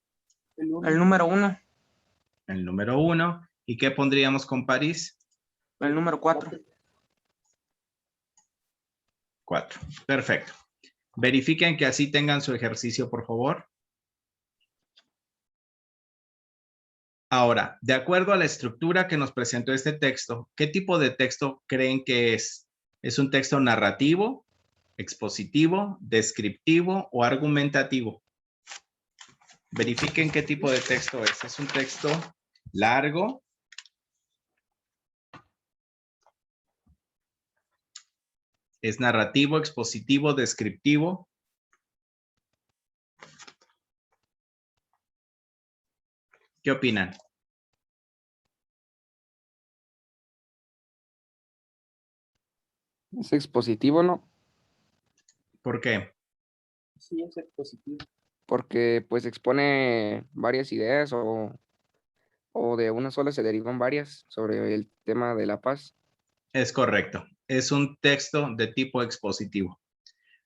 El número 1. El número 1. ¿Y qué pondríamos con París? El número 4. 4. Perfecto. Verifiquen que así tengan su ejercicio, por favor. Ahora, de acuerdo a la estructura que nos presentó este texto, ¿qué tipo de texto creen que es? ¿Es un texto narrativo, expositivo, descriptivo o argumentativo? Verifiquen qué tipo de texto es. ¿Es un texto largo? ¿Es narrativo, expositivo, descriptivo? ¿Qué opinan? Es expositivo, ¿no? ¿Por qué? Sí, es expositivo. Porque pues expone varias ideas o de una sola se derivan varias sobre el tema de la paz. Es correcto. Es un texto de tipo expositivo.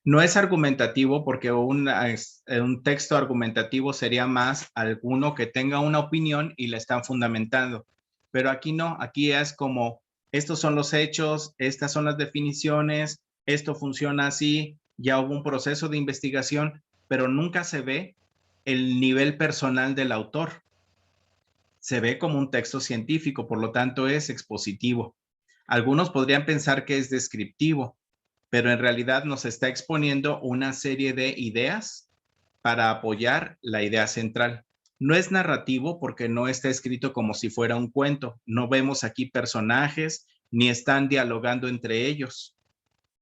No es argumentativo porque un texto argumentativo sería más alguno que tenga una opinión y la están fundamentando. Pero aquí no, aquí es como, estos son los hechos, estas son las definiciones, esto funciona así, ya hubo un proceso de investigación, pero nunca se ve el nivel personal del autor. Se ve como un texto científico, por lo tanto es expositivo. Algunos podrían pensar que es descriptivo, pero en realidad nos está exponiendo una serie de ideas para apoyar la idea central. No es narrativo porque no está escrito como si fuera un cuento. No vemos aquí personajes ni están dialogando entre ellos.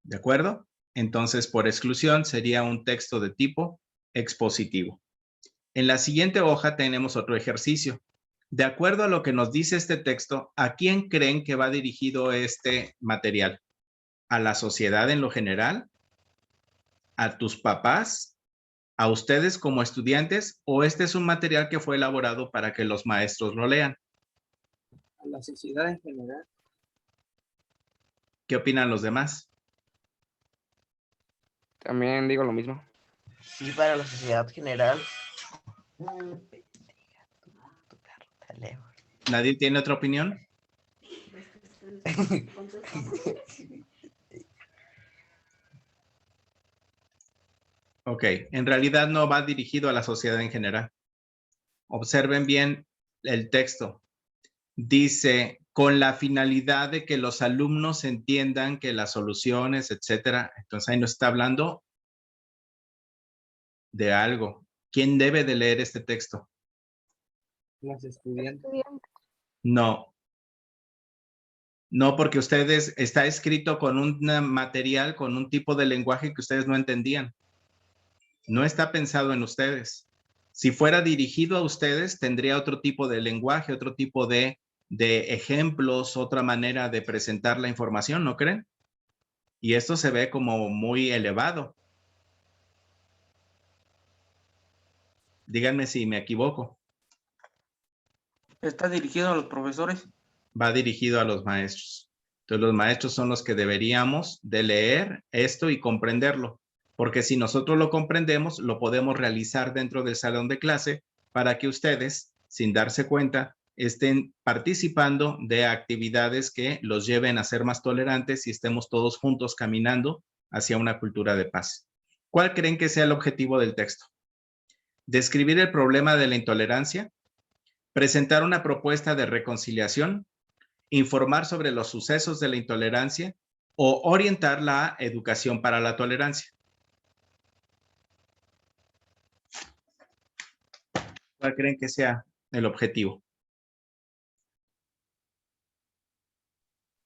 ¿De acuerdo? Entonces, por exclusión, sería un texto de tipo expositivo. En la siguiente hoja tenemos otro ejercicio. De acuerdo a lo que nos dice este texto, ¿a quién creen que va dirigido este material? ¿A la sociedad en lo general? ¿A tus papás? ¿A ustedes como estudiantes? ¿O este es un material que fue elaborado para que los maestros lo lean? A la sociedad en general. ¿Qué opinan los demás? También digo lo mismo. Sí, para la sociedad general. ¿Nadie tiene otra opinión? Ok, en realidad no va dirigido a la sociedad en general. Observen bien el texto. Dice, con la finalidad de que los alumnos entiendan que las soluciones, etcétera. Entonces ahí nos está hablando de algo. ¿Quién debe de leer este texto? Los estudiantes. No. No, porque ustedes, está escrito con un material, con un tipo de lenguaje que ustedes no entendían. No está pensado en ustedes. Si fuera dirigido a ustedes, tendría otro tipo de lenguaje, otro tipo de ejemplos, otra manera de presentar la información, ¿no creen? Y esto se ve como muy elevado. Díganme si me equivoco. ¿Está dirigido a los profesores? Va dirigido a los maestros. Entonces los maestros son los que deberíamos de leer esto y comprenderlo, porque si nosotros lo comprendemos, lo podemos realizar dentro del salón de clase para que ustedes, sin darse cuenta, estén participando de actividades que los lleven a ser más tolerantes y estemos todos juntos caminando hacia una cultura de paz. ¿Cuál creen que sea el objetivo del texto? Describir el problema de la intolerancia, presentar una propuesta de reconciliación, informar sobre los sucesos de la intolerancia o orientar la educación para la tolerancia. ¿Cuál creen que sea el objetivo?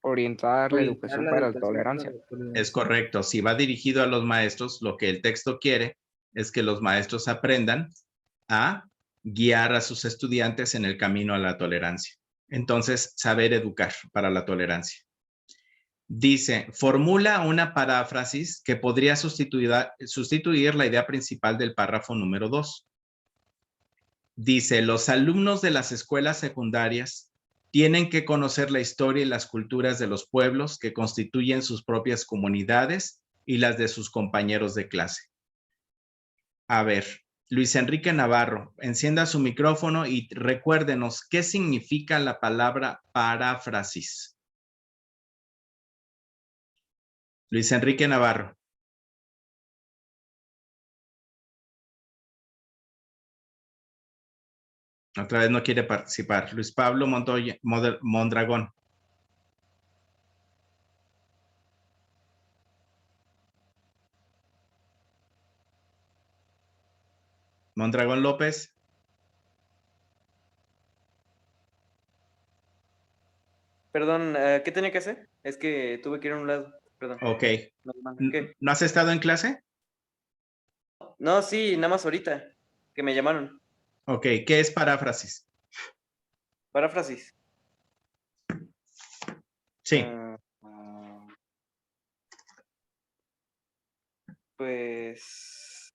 Orientar la educación para la tolerancia. Es correcto. Si va dirigido a los maestros, lo que el texto quiere es que los maestros aprendan a guiar a sus estudiantes en el camino a la tolerancia. Entonces, saber educar para la tolerancia. Dice, formula una paráfrasis que podría sustituir la idea principal del párrafo número 2. Dice, los alumnos de las escuelas secundarias tienen que conocer la historia y las culturas de los pueblos que constituyen sus propias comunidades y las de sus compañeros de clase. A ver, Luis Enrique Navarro, encienda su micrófono y recuérdenos qué significa la palabra paráfrasis. Luis Enrique Navarro. Otra vez no quiere participar. Luis Pablo Montoya, Mondragón. Mondragón López. Perdón, ¿qué tenía que hacer? Es que tuve que ir a un lado. Perdón. Ok. ¿Qué? ¿No has estado en clase? No, sí, nada más ahorita que me llamaron. Ok, ¿qué es paráfrasis? Paráfrasis. Sí. Pues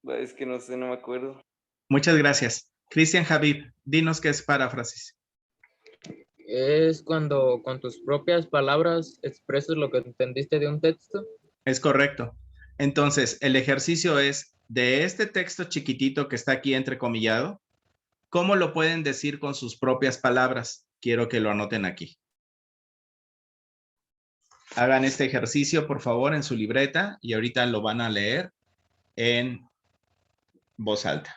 es que no sé, no me acuerdo. Muchas gracias. Cristian Javib, dinos qué es paráfrasis. Es cuando con tus propias palabras expresas lo que entendiste de un texto. Es correcto. Entonces, el ejercicio es de este texto chiquitito que está aquí entrecomillado, ¿cómo lo pueden decir con sus propias palabras? Quiero que lo anoten aquí. Hagan este ejercicio, por favor, en su libreta y ahorita lo van a leer en voz alta.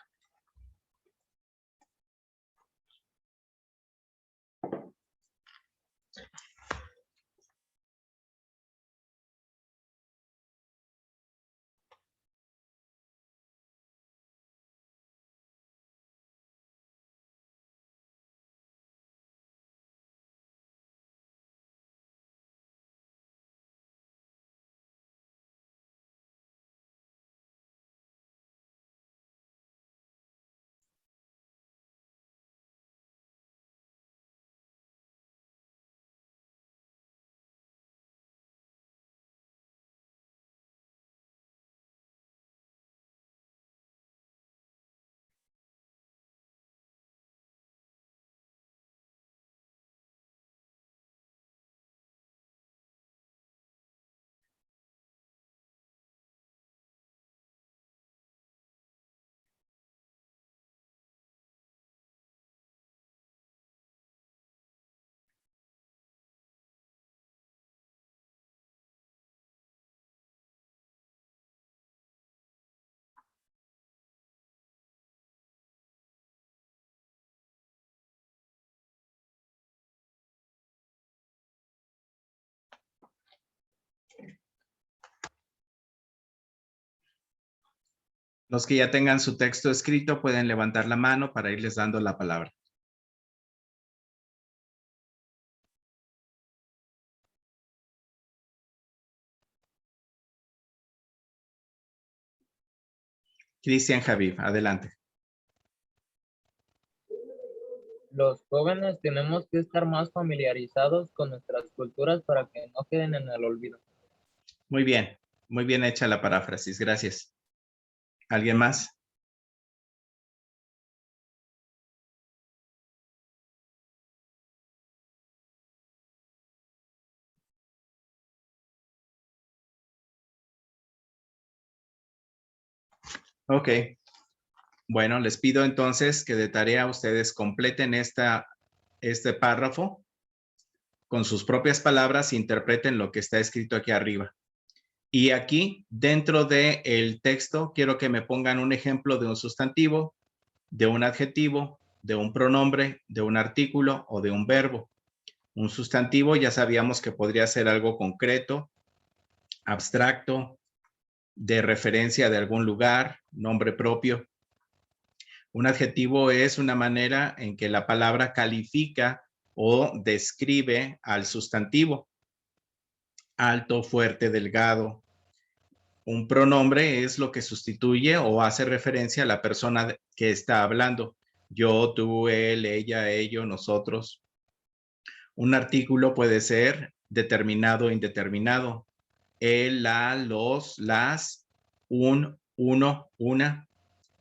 Los que ya tengan su texto escrito pueden levantar la mano para irles dando la palabra. Cristian Javier, adelante. Los jóvenes tenemos que estar más familiarizados con nuestras culturas para que no queden en el olvido. Muy bien hecha la paráfrasis, gracias. ¿Alguien más? Ok. Bueno, les pido entonces que de tarea ustedes completen este párrafo con sus propias palabras, interpreten lo que está escrito aquí arriba. Y aquí, dentro del texto, quiero que me pongan un ejemplo de un sustantivo, de un adjetivo, de un pronombre, de un artículo o de un verbo. Un sustantivo ya sabíamos que podría ser algo concreto, abstracto, de referencia de algún lugar, nombre propio. Un adjetivo es una manera en que la palabra califica o describe al sustantivo. Alto, fuerte, delgado. Un pronombre es lo que sustituye o hace referencia a la persona que está hablando. Yo, tú, él, ella, ello, nosotros. Un artículo puede ser determinado o indeterminado. Él, la, los, las, un, uno, una.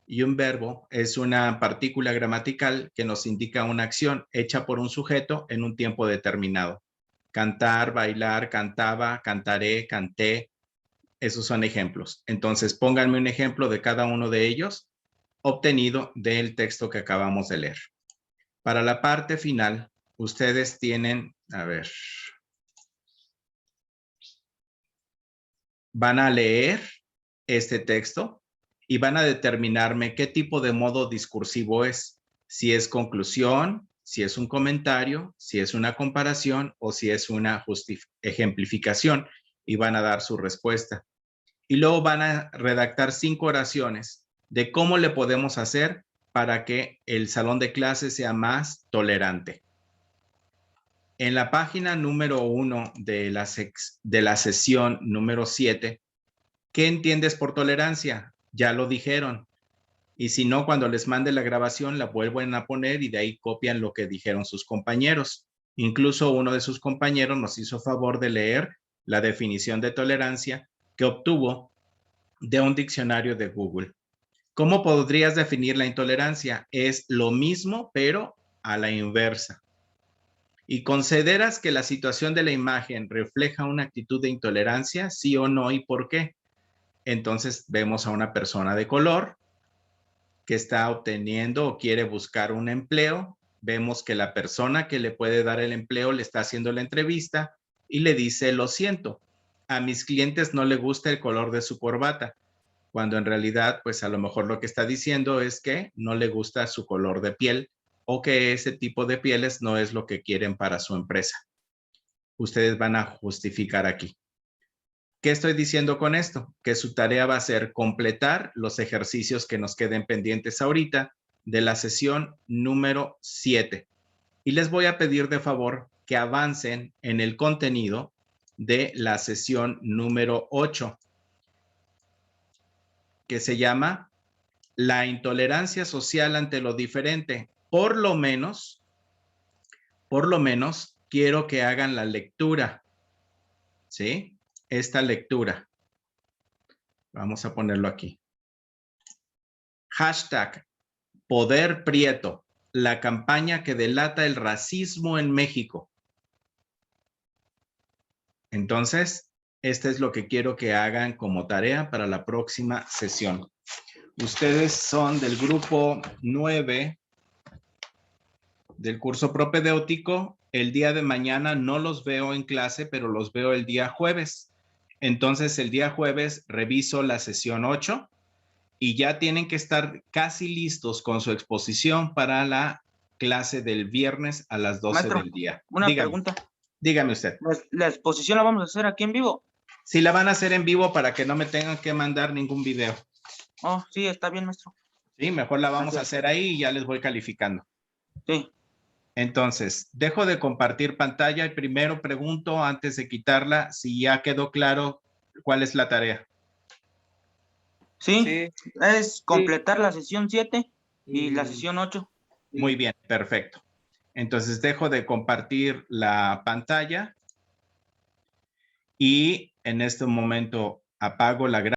Y un verbo es una partícula gramatical que nos indica una acción hecha por un sujeto en un tiempo determinado. Cantar, bailar, cantaba, cantaré, canté. Esos son ejemplos. Entonces, pónganme un ejemplo de cada uno de ellos obtenido del texto que acabamos de leer. Para la parte final, ustedes tienen, a ver, van a leer este texto y van a determinarme qué tipo de modo discursivo es. Si es conclusión, si es un comentario, si es una comparación o si es una ejemplificación, y van a dar su respuesta. Y luego van a redactar 5 oraciones de cómo le podemos hacer para que el salón de clases sea más tolerante. En la página número 1 de la sesión número 7, ¿qué entiendes por tolerancia? Ya lo dijeron. Y si no, cuando les mande la grabación, la vuelven a poner y de ahí copian lo que dijeron sus compañeros. Incluso uno de sus compañeros nos hizo favor de leer la definición de tolerancia que obtuvo de un diccionario de Google. ¿Cómo podrías definir la intolerancia? Es lo mismo, pero a la inversa. ¿Y consideras que la situación de la imagen refleja una actitud de intolerancia? ¿Sí o no? ¿Y por qué? Entonces vemos a una persona de color que está obteniendo o quiere buscar un empleo. Vemos que la persona que le puede dar el empleo le está haciendo la entrevista y le dice, lo siento, a mis clientes no le gusta el color de su corbata, cuando en realidad, pues a lo mejor lo que está diciendo es que no le gusta su color de piel o que ese tipo de pieles no es lo que quieren para su empresa. Ustedes van a justificar aquí. ¿Qué estoy diciendo con esto? Que su tarea va a ser completar los ejercicios que nos queden pendientes ahorita de la sesión número 7. Y les voy a pedir de favor que avancen en el contenido de la sesión número 8, que se llama la intolerancia social ante lo diferente. Por lo menos, quiero que hagan la lectura, ¿sí? Esta lectura. Vamos a ponerlo aquí. Hashtag Poder Prieto, la campaña que delata el racismo en México. Entonces, este es lo que quiero que hagan como tarea para la próxima sesión. Ustedes son del grupo 9 del curso propedéutico. El día de mañana no los veo en clase, pero los veo el día jueves. Entonces, el día jueves reviso la sesión 8 y ya tienen que estar casi listos con su exposición para la clase del viernes a las 12 Maestro, del día. Una Dígame, pregunta. dígame usted. ¿La exposición la vamos a hacer aquí en vivo? Si la van a hacer en vivo para que no me tengan que mandar ningún video. Oh, sí, está bien, maestro. Sí, mejor la vamos a Gracias. hacer ahí y ya les voy calificando. Sí. Entonces, dejo de compartir pantalla y primero pregunto, antes de quitarla, si ya quedó claro cuál es la tarea. Sí, es completar la sesión 7 y la sesión 8. Muy bien, perfecto. Entonces, dejo de compartir la pantalla y en este momento apago la grabación.